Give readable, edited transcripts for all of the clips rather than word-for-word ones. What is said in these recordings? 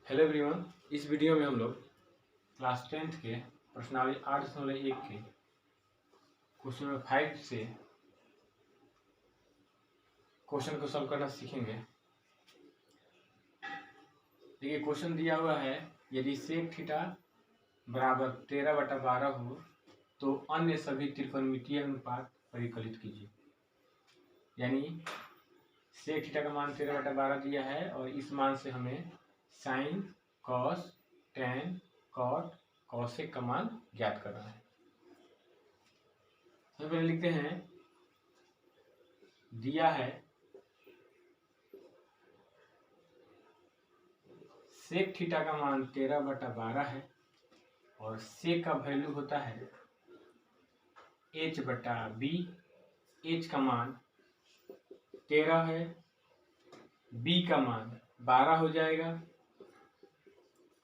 Hello everyone, इस video में हम लोग क्लास 10th के प्रश्नावली 8.1 के क्वेश्चन नंबर 5 से क्वेश्चन को सॉल्व करना सीखेंगे। देखिए, क्वेश्चन दिया हुआ है, यदि सेक थीटा बराबर 13/12 हो तो अन्य सभी त्रिकोणमितीय अनुपात परिकलित कीजिए। यानी सेक थीटा का मान 13/12 दिया है और इस मान से हमें sine, cos, tan, cot, cosec का मान ज्ञात करना है। सबसे पहले लिखते हैं, दिया है सेक थीटा का मान 13/12 है और सेक का वैल्यू होता है h/b। h का मान 13 है, b का मान 12 हो जाएगा।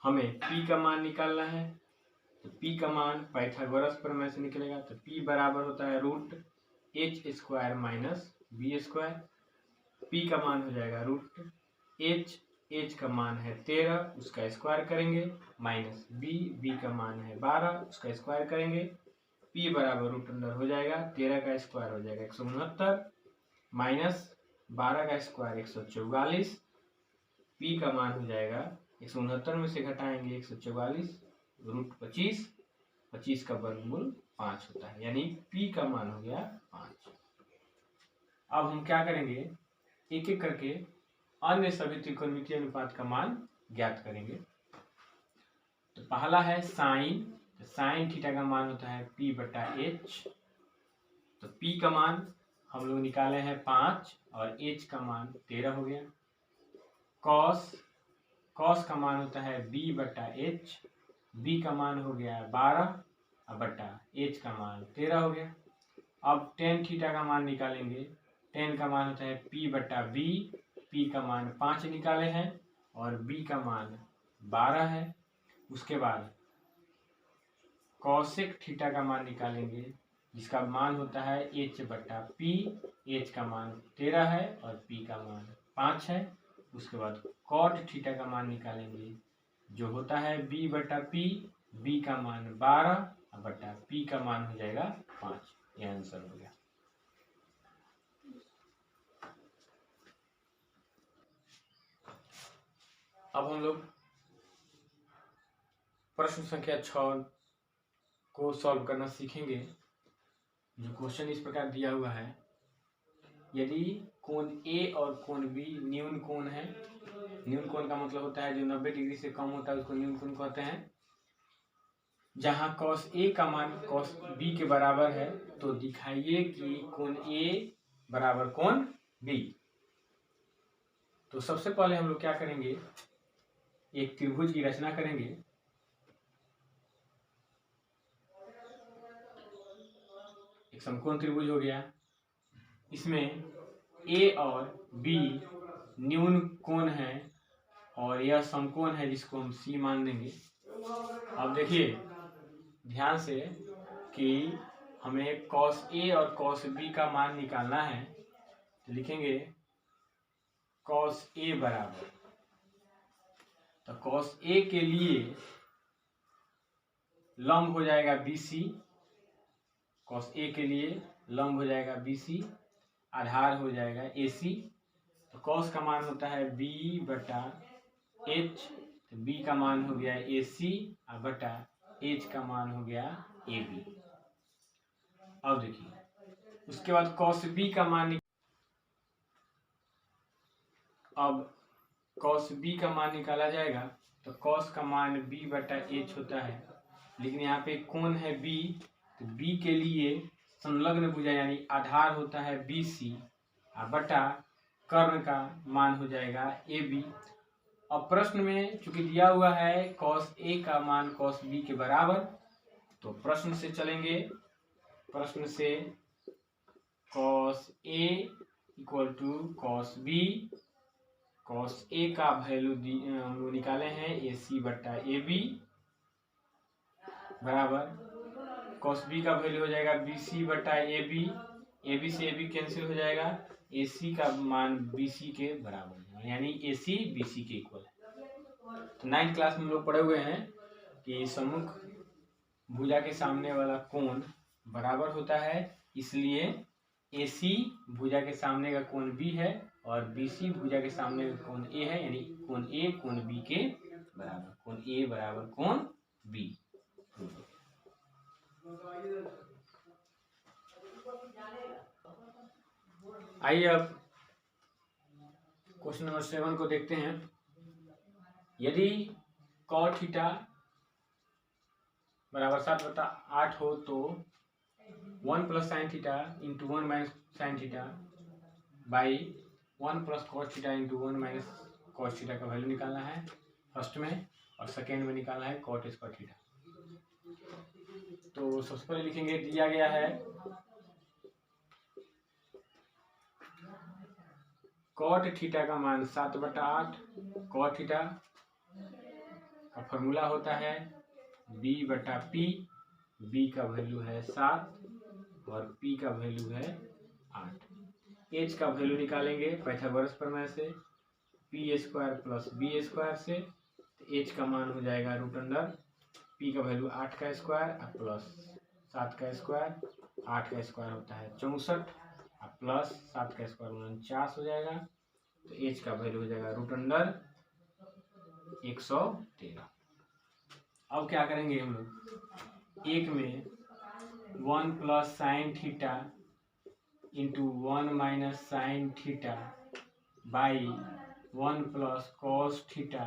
हमें p का मान निकालना है, तो p का मान पाइथागोरस प्रमेय से निकलेगा। तो p बराबर होता है √h² माइनस b²। p का मान हो जाएगा √h का मान है 13, उसका स्क्वायर करेंगे, माइनस b का मान है 12, उसका स्क्वायर करेंगे। p बराबर रूट अंदर हो जाएगा, 13 का स्क्वायर हो जाएगा 169, माइनस 12 का स्क्वायर 144। p का मान हो जाएगा 169 में से घटाएंगे 144, √25, 25 का वर्गमूल 5 होता है, यानी p का मान हो गया 5। अब हम क्या करेंगे, एक एक करके अन्य सभी त्रिकोणमितीय अनुपात का मान ज्ञात करेंगे। तो पहला है साइन। तो साइन थीटा का मान होता है p/h। तो p का मान हम लोग निकाले हैं 5 और h का मान 13 हो गया। कॉस, कॉस का मान होता है b/h। b का मान हो गया 12 बटा h का मान 13 हो गया। अब टेन थीटा का मान निकालेंगे। टेन का मान होता है p/b। p का मान 5 निकाले हैं और b का मान 12 है। उसके बाद कॉसेक थीटा का मान निकालेंगे, जिसका मान होता है h/p। h का मान 13 है और p का मान 5 है। उसके बाद कॉट थीटा का मान निकालेंगे, जो होता है b/p। b का मान 12 बटा p का मान हो जाएगा 5। यह आंसर हो गया। अब हम लोग प्रश्न संख्या 6 को सॉल्व करना सीखेंगे। जो क्वेश्चन इस प्रकार दिया हुआ है, यदि कोण A और कोण B न्यून कोण है। न्यून कोण का मतलब होता है जो 90 डिग्री से कम होता है, उसको न्यून कोण कहते हैं। जहां cos A का मान cos B के बराबर है, तो दिखाइए कि कोण A बराबर कोण B। तो सबसे पहले हम लोग क्या करेंगे, एक त्रिभुज की रचना करेंगे। एक समकोण त्रिभुज हो गया। इसमें A और B न्यून कोण है और यह समकोण है, जिसको हम C मान देंगे। अब देखिए ध्यान से कि हमें cos A और cos B का मान निकालना है। तो लिखेंगे cos A बराबर, तो cos A के लिए लंब हो जाएगा BC। cos A के लिए लंब हो जाएगा BC, आधार हो जाएगा AC। तो cos का मान होता है B/H। तो B का मान हो गया AC बटा H का मान हो गया AB। अब देखिए उसके बाद cos B का मान, अब cos B का मान निकाला जाएगा। तो cos का मान B/H होता है, लेकिन यहाँ पे कोण है B। तो B के लिए संलग्न भुजा यानी आधार होता है BC बटा कर्ण का मान हो जाएगा AB। अब प्रश्न में चूंकि दिया हुआ है cos A का मान cos B के बराबर, तो प्रश्न से चलेंगे। प्रश्न से cos A = cos B। cos A का वैल्यू हम लोग निकाले हैं AC/AB बराबर cos B का वैल्यू हो जाएगा BC/AB। AB से AB कैंसिल हो जाएगा, AC का मान BC के बराबर है, यानी AC BC के इक्वल है। तो 9th क्लास में हम लोग पढ़े हुए हैं कि सम्मुख भुजा के सामने वाला कोण बराबर होता है, इसलिए AC भुजा के सामने का कोण B है और BC भुजा के सामने का कोण A है, यानी कोण A कोण B के बराबर, कोण A बराबर कोण B। आइए अब क्वेश्चन नंबर 7 को देखते हैं। यदि cot थीटा बराबर 7/8 हो तो 1 plus sine theta into 1 minus sine theta by 1 plus cos theta into 1 minus cos theta का वैल्यू निकालना है फर्स्ट में, और सेकेंड में निकालना है कॉट स्क्वायर थीटा। तो सबसे पहले लिखेंगे, दिया गया है कॉट थीटा का मान 7/8, कॉट थीटा का फॉर्मूला होता है B/P, B का वैल्यू है 7 और P का वैल्यू है 8। H का वैल्यू निकालेंगे पाइथागोरस प्रमेय से, P² प्लस B² से। तो H का मान हो जाएगा √अंडर P का वैल्यू 8 का स्क्वायर प्लस 7 का स्क्वायर, 8 का स्क्वायर होता है 64 प्लस 7 का स्क्वायर 49 हो जाएगा। तो H का वैल्यू हो जाएगा √अंडर 113। अब क्या करेंगे हम लोग, एक में 1 plus sine theta into 1 minus sine theta by 1 plus cos theta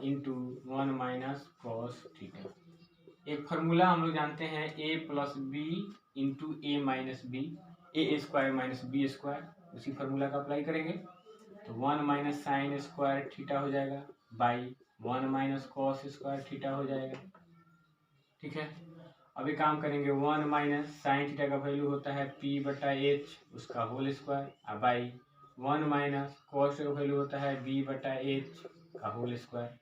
into 1 minus cos theta. एक फार्मूला हम लोग जानते हैं A plus B into A minus B, A² minus B², उसी फार्मूला का अप्लाई करेंगे। तो 1 माइनस साइन स्क्वायर थीटा हो जाएगा by 1 minus cos square theta हो जाएगा। ठीक है, अभी काम करेंगे, 1 माइनस साइन थीटा का वैल्यू होता है P/H उसका whole square by 1 minus cos का वैल्यू होता है B/H का होल स्क्वायर।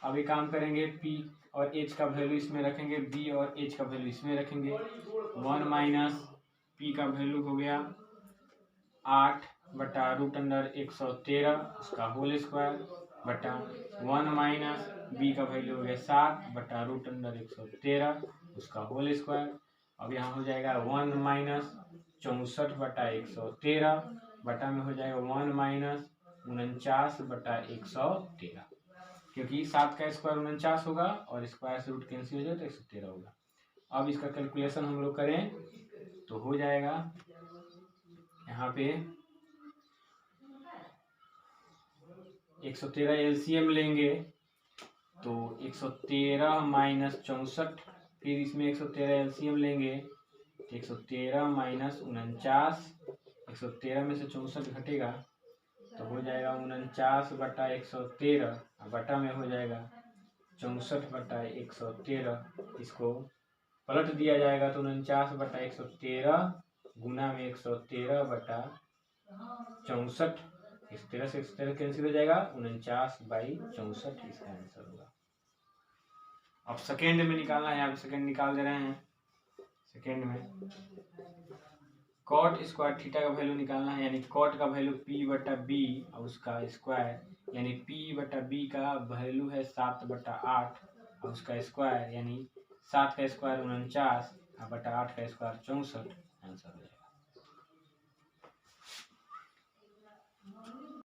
अभी काम करेंगे, P और H का वैल्यू इसमें रखेंगे, B और H का वैल्यू इसमें रखेंगे। 1 माइनस P का वैल्यू हो गया 8/√अंडर 113 उसका होल स्क्वायर बटा 1 माइनस B का वैल्यू हो गया 7/√अंडर 113 उसका होल स्क्वायर। अब यहाँ हो जाएगा 1 माइनस 64/113 बटा में हो जाएगा 1 माइनस 49/113, क्योंकि 7 का स्क्वायर 49 होगा और स्क्वायर से रूट कैंसिल हो जाए तो 113 होगा। अब इसका कैलकुलेशन हम लोग करें तो हो जाएगा, यहाँ पे 113 LCM लेंगे तो 113 माइनस 64, फिर इसमें 113 LCM लेंगे तो 113 माइनस 49, 113 में से 64 घटेगा तो हो जाएगा 49/113 बटा में हो जाएगा 64/113। इसको पलट दिया जाएगा तो 49/113 गुना में 113/64, 113 से 113 कैंसिल हो जाएगा, 49/64 इसका आंसर होगा। अब सेकेंड में निकालना है, आप सेकेंड निकाल दे रहे हैं। सेकेंड में कॉट स्क्वायर थीटा का वैल्यू निकालना है, यानी कॉट का वैल्यू P/B और उसका स्क्वायर, यानी P/B का वैल्यू है 7/8 और उसका स्क्वायर, यानी 7 का स्क्वायर 49 बटा 8 का स्क्वायर 64